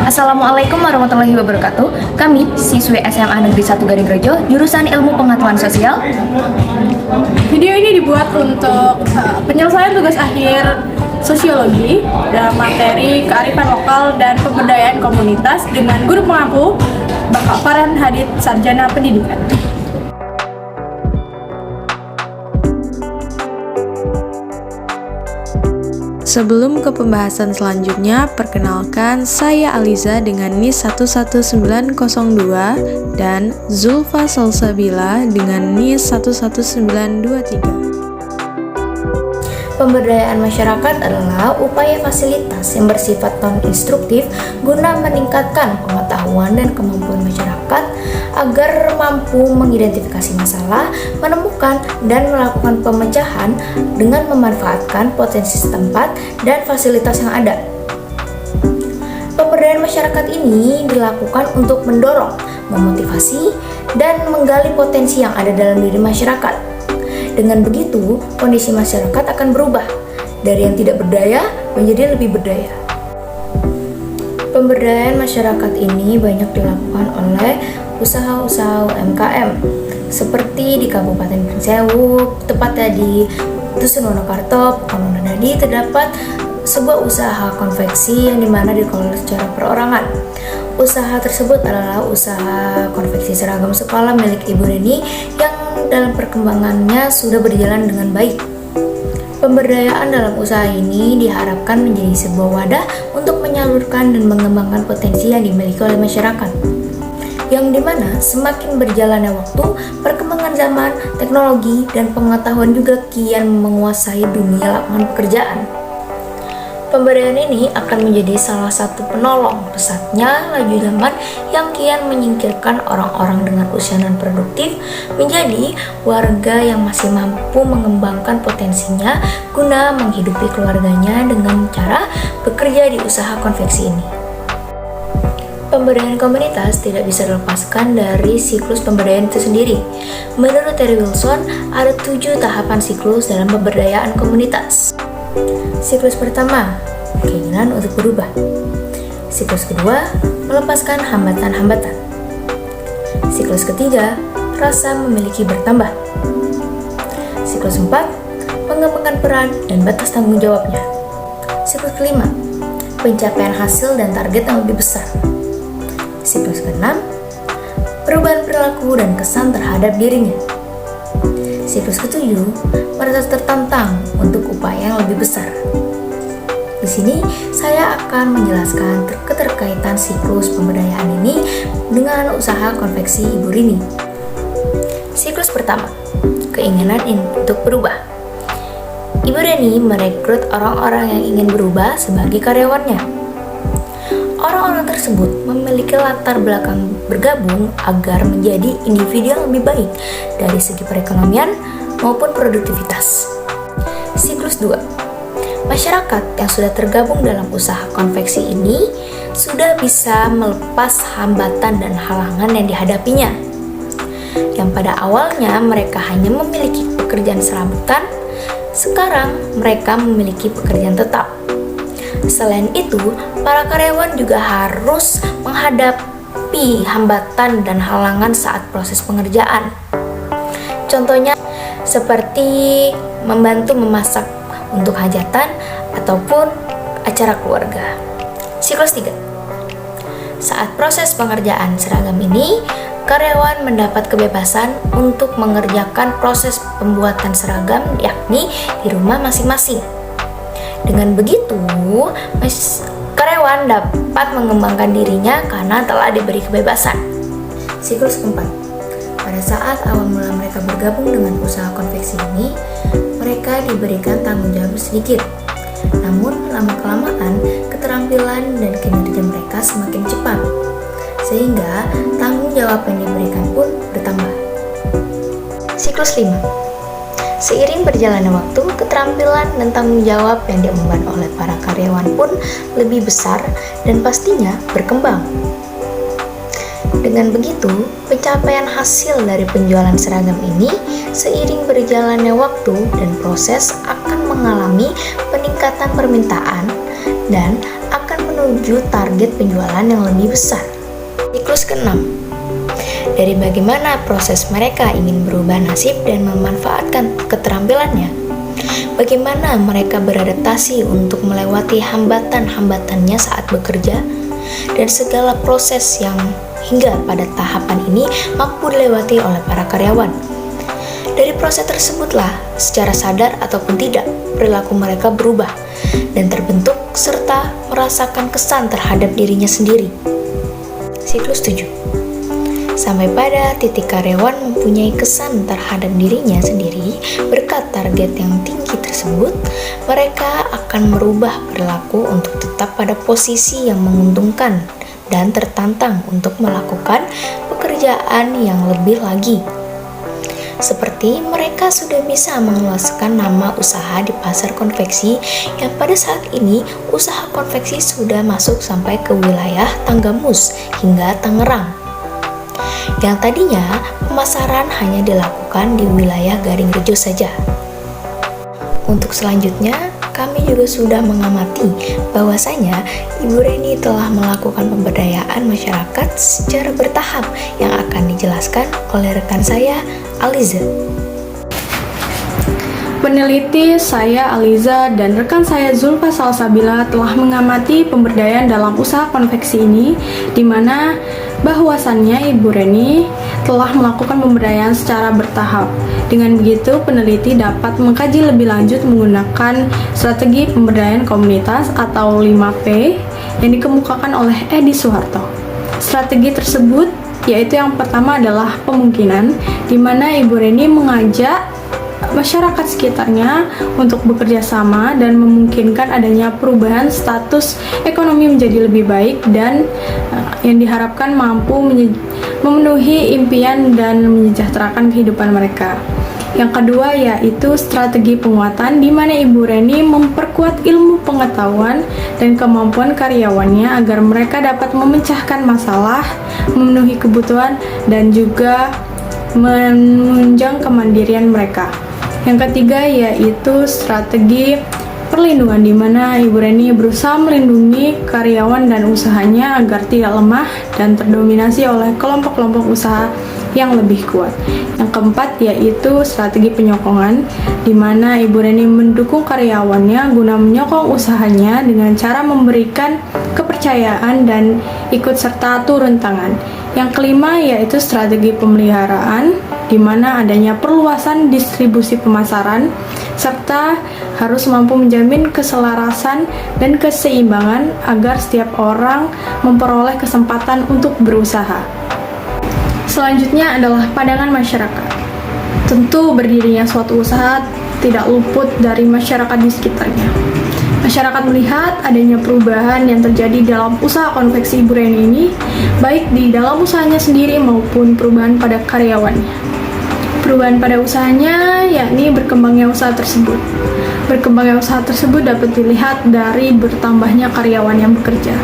Assalamualaikum warahmatullahi wabarakatuh. Kami, siswi SMA Negeri 1 Garingrejo, jurusan Ilmu Pengetahuan Sosial. Video ini dibuat untuk penyelesaian tugas akhir sosiologi dalam materi kearifan lokal dan pemberdayaan komunitas dengan guru pengampu Bapak Farhan Hadid, Sarjana Pendidikan. Sebelum ke pembahasan selanjutnya, perkenalkan saya Aliza dengan NIS 11902 dan Zulfa Salsabila dengan NIS 11923. Pemberdayaan masyarakat adalah upaya fasilitas yang bersifat non-instruktif guna meningkatkan pengetahuan dan kemampuan masyarakat agar mampu mengidentifikasi masalah, menemukan dan melakukan pemecahan dengan memanfaatkan potensi setempat dan fasilitas yang ada. Pemberdayaan masyarakat ini dilakukan untuk mendorong, memotivasi, dan menggali potensi yang ada dalam diri masyarakat. Dengan begitu, kondisi masyarakat akan berubah dari yang tidak berdaya menjadi lebih berdaya. Pemberdayaan masyarakat ini banyak dilakukan oleh usaha-usaha UMKM seperti di Kabupaten Pringsewu, tepatnya di Dusun Wonokarto, Pekalongan tadi terdapat sebuah usaha konveksi yang dimana dikelola secara perorangan. Usaha tersebut adalah usaha konveksi seragam sekolah milik Ibu Reni yang dalam perkembangannya sudah berjalan dengan baik. Pemberdayaan dalam usaha ini diharapkan menjadi sebuah wadah untuk menyalurkan dan mengembangkan potensi yang dimiliki oleh masyarakat. Yang dimana semakin berjalannya waktu, perkembangan zaman, teknologi, dan pengetahuan juga kian menguasai dunia lapangan pekerjaan. Pemberdayaan ini akan menjadi salah satu penolong pesatnya laju zaman yang kian menyingkirkan orang-orang dengan usia non-produktif menjadi warga yang masih mampu mengembangkan potensinya guna menghidupi keluarganya dengan cara bekerja di usaha konveksi ini. Pemberdayaan komunitas tidak bisa dilepaskan dari siklus pemberdayaan itu sendiri. Menurut Terry Wilson, ada 7 tahapan siklus dalam pemberdayaan komunitas. Siklus pertama, keinginan untuk berubah. Siklus kedua, melepaskan hambatan-hambatan. Siklus ketiga, rasa memiliki bertambah. Siklus 4, mengembangkan peran dan batas tanggung jawabnya. Siklus kelima, pencapaian hasil dan target yang lebih besar. Siklus keenam, perubahan perilaku dan kesan terhadap dirinya. Siklus ketujuh, merasa tertantang untuk upaya yang lebih besar. Di sini saya akan menjelaskan keterkaitan siklus pemberdayaan ini dengan usaha konveksi Ibu Rini. Siklus pertama, keinginan untuk berubah. Ibu Rini merekrut orang-orang yang ingin berubah sebagai karyawannya. Orang-orang tersebut memiliki latar belakang bergabung agar menjadi individu yang lebih baik dari segi perekonomian maupun produktivitas. Siklus 2, masyarakat yang sudah tergabung dalam usaha konveksi ini sudah bisa melepas hambatan dan halangan yang dihadapinya. Yang pada awalnya mereka hanya memiliki pekerjaan serabutan, sekarang mereka memiliki pekerjaan tetap. Selain itu, para karyawan juga harus menghadapi hambatan dan halangan saat proses pengerjaan. Contohnya seperti membantu memasak untuk hajatan ataupun acara keluarga. Siklus 3. Saat proses pengerjaan seragam ini, karyawan mendapat kebebasan untuk mengerjakan proses pembuatan seragam yakni di rumah masing-masing. Dengan begitu, karyawan dapat mengembangkan dirinya karena telah diberi kebebasan. Siklus keempat. Pada saat awal mula mereka bergabung dengan usaha konveksi ini, mereka diberikan tanggung jawab sedikit. Namun, lama-kelamaan, keterampilan dan kinerja mereka semakin cepat, sehingga tanggung jawab yang diberikan pun bertambah. Siklus 5. Seiring berjalannya waktu, keterampilan dan tanggung jawab yang diemban oleh para karyawan pun lebih besar dan pastinya berkembang. Dengan begitu, pencapaian hasil dari penjualan seragam ini seiring berjalannya waktu dan proses akan mengalami peningkatan permintaan dan akan menurunkan menuju target penjualan yang lebih besar. Siklus ke-6, dari bagaimana proses mereka ingin berubah nasib dan memanfaatkan keterampilannya. Bagaimana mereka beradaptasi untuk melewati hambatan-hambatannya saat bekerja, dan segala proses yang hingga pada tahapan ini mampu dilewati oleh para karyawan. Dari proses tersebutlah, secara sadar ataupun tidak, perilaku mereka berubah dan terbentuk serta merasakan kesan terhadap dirinya sendiri. Siklus 7. Sampai pada titik karyawan mempunyai kesan terhadap dirinya sendiri berkat target yang tinggi tersebut, mereka akan merubah perilaku untuk tetap pada posisi yang menguntungkan dan tertantang untuk melakukan pekerjaan yang lebih lagi. Seperti mereka sudah bisa mengeluaskan nama usaha di pasar konveksi yang pada saat ini usaha konveksi sudah masuk sampai ke wilayah Tanggamus hingga Tangerang. Yang tadinya pemasaran hanya dilakukan di wilayah Garingrejo saja. Untuk selanjutnya, kami juga sudah mengamati bahwasanya Ibu Reni telah melakukan pemberdayaan masyarakat secara bertahap yang akan dijelaskan oleh rekan saya, Aliza. Peneliti saya Aliza dan rekan saya Zulfa Salsabila telah mengamati pemberdayaan dalam usaha konveksi ini, di mana bahwasannya Ibu Reni telah melakukan pemberdayaan secara bertahap. Dengan begitu, peneliti dapat mengkaji lebih lanjut menggunakan strategi pemberdayaan komunitas atau 5P yang dikemukakan oleh Edi Soeharto. Strategi tersebut yaitu yang pertama adalah pemungkinan, di mana Ibu Reni mengajak masyarakat sekitarnya untuk bekerja sama dan memungkinkan adanya perubahan status ekonomi menjadi lebih baik dan yang diharapkan mampu memenuhi impian dan menyejahterakan kehidupan mereka. Yang kedua yaitu strategi penguatan, di mana Ibu Reni memperkuat ilmu pengetahuan dan kemampuan karyawannya agar mereka dapat memecahkan masalah, memenuhi kebutuhan, dan juga menunjang kemandirian mereka. Yang ketiga yaitu strategi perlindungan, di mana Ibu Reni berusaha melindungi karyawan dan usahanya agar tidak lemah dan terdominasi oleh kelompok-kelompok usaha yang lebih kuat. Yang keempat yaitu strategi penyokongan, di mana Ibu Reni mendukung karyawannya guna menyokong usahanya dengan cara memberikan kepercayaan dan ikut serta turun tangan. Yang kelima yaitu strategi pemeliharaan, di mana adanya perluasan distribusi pemasaran serta harus mampu menjamin keselarasan dan keseimbangan agar setiap orang memperoleh kesempatan untuk berusaha. Selanjutnya adalah pandangan masyarakat. Tentu berdirinya suatu usaha tidak luput dari masyarakat di sekitarnya. Masyarakat melihat adanya perubahan yang terjadi dalam usaha konveksi Ibu Reni ini, baik di dalam usahanya sendiri maupun perubahan pada karyawannya. Perubahan pada usahanya yakni berkembangnya usaha tersebut. Berkembangnya usaha tersebut dapat dilihat dari bertambahnya karyawan yang bekerja.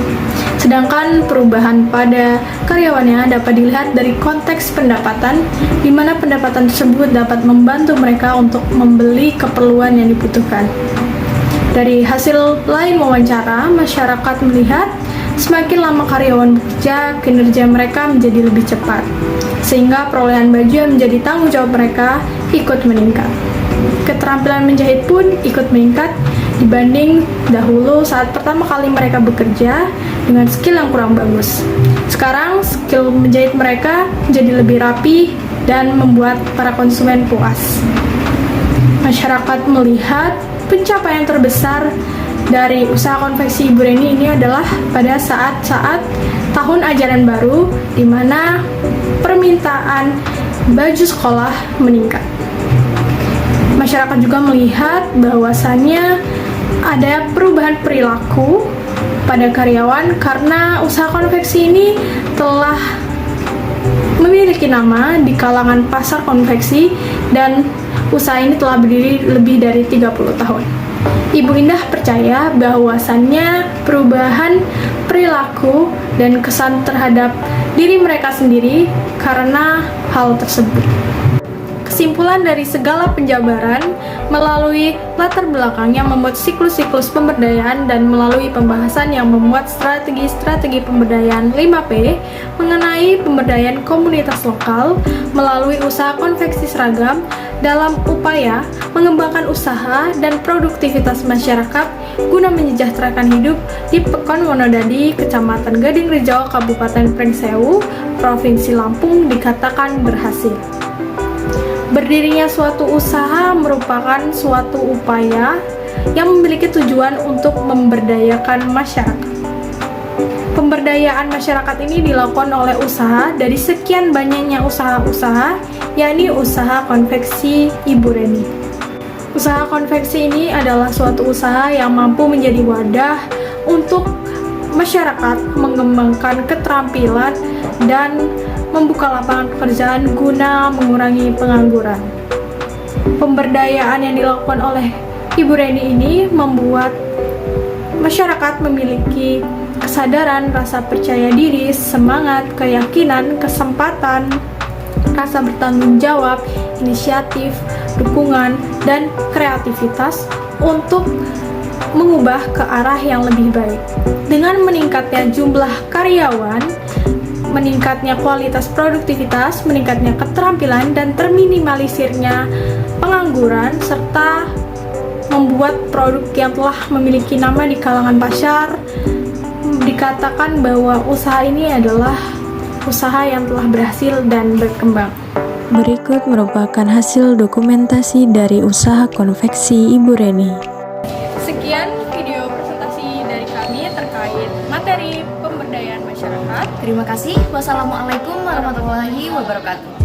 Sedangkan perubahan pada karyawannya dapat dilihat dari konteks pendapatan, di mana pendapatan tersebut dapat membantu mereka untuk membeli keperluan yang dibutuhkan. Dari hasil lain wawancara, masyarakat melihat semakin lama karyawan bekerja, kinerja mereka menjadi lebih cepat, sehingga perolehan baju yang menjadi tanggung jawab mereka ikut meningkat. Keterampilan menjahit pun ikut meningkat dibanding dahulu saat pertama kali mereka bekerja dengan skill yang kurang bagus. Sekarang skill menjahit mereka menjadi lebih rapi dan membuat para konsumen puas. Masyarakat melihat pencapaian terbesar dari usaha konveksi Ibu Reni ini adalah pada saat-saat tahun ajaran baru, di mana permintaan baju sekolah meningkat. Masyarakat juga melihat bahwasannya ada perubahan perilaku pada karyawan karena usaha konveksi ini telah memiliki nama di kalangan pasar konveksi dan usaha ini telah berdiri lebih dari 30 tahun. Ibu Indah percaya bahwasannya perubahan perilaku dan kesan terhadap diri mereka sendiri karena hal tersebut. kesimpulan dari segala penjabaran melalui latar belakang yang membuat siklus-siklus pemberdayaan dan melalui pembahasan yang memuat strategi-strategi pemberdayaan 5P mengenai pemberdayaan komunitas lokal melalui usaha konveksi seragam dalam upaya mengembangkan usaha dan produktivitas masyarakat guna menyejahterakan hidup di Pekon Wonodadi, Kecamatan Gading Rijau, Kabupaten Pringsewu, Provinsi Lampung dikatakan berhasil. Berdirinya suatu usaha merupakan suatu upaya yang memiliki tujuan untuk memberdayakan masyarakat. Pemberdayaan masyarakat ini dilakukan oleh usaha dari sekian banyaknya usaha-usaha, yakni usaha konveksi Ibu Reni. Usaha konveksi ini adalah suatu usaha yang mampu menjadi wadah untuk masyarakat mengembangkan keterampilan dan membuka lapangan pekerjaan guna mengurangi pengangguran. Pemberdayaan yang dilakukan oleh Ibu Reni ini membuat masyarakat memiliki kesadaran, rasa percaya diri, semangat, keyakinan, kesempatan, rasa bertanggung jawab, inisiatif, dukungan, dan kreativitas untuk mengubah ke arah yang lebih baik. Dengan meningkatnya jumlah karyawan, meningkatnya kualitas produktivitas, meningkatnya keterampilan, dan terminimalisirnya pengangguran, serta membuat produk yang telah memiliki nama di kalangan pasar, dikatakan bahwa usaha ini adalah usaha yang telah berhasil dan berkembang. Berikut merupakan hasil dokumentasi dari usaha konveksi Ibu Reni. Sekian video presentasi dari kami terkait materi pemberdayaan masyarakat. Terima kasih. Wassalamualaikum warahmatullahi wabarakatuh.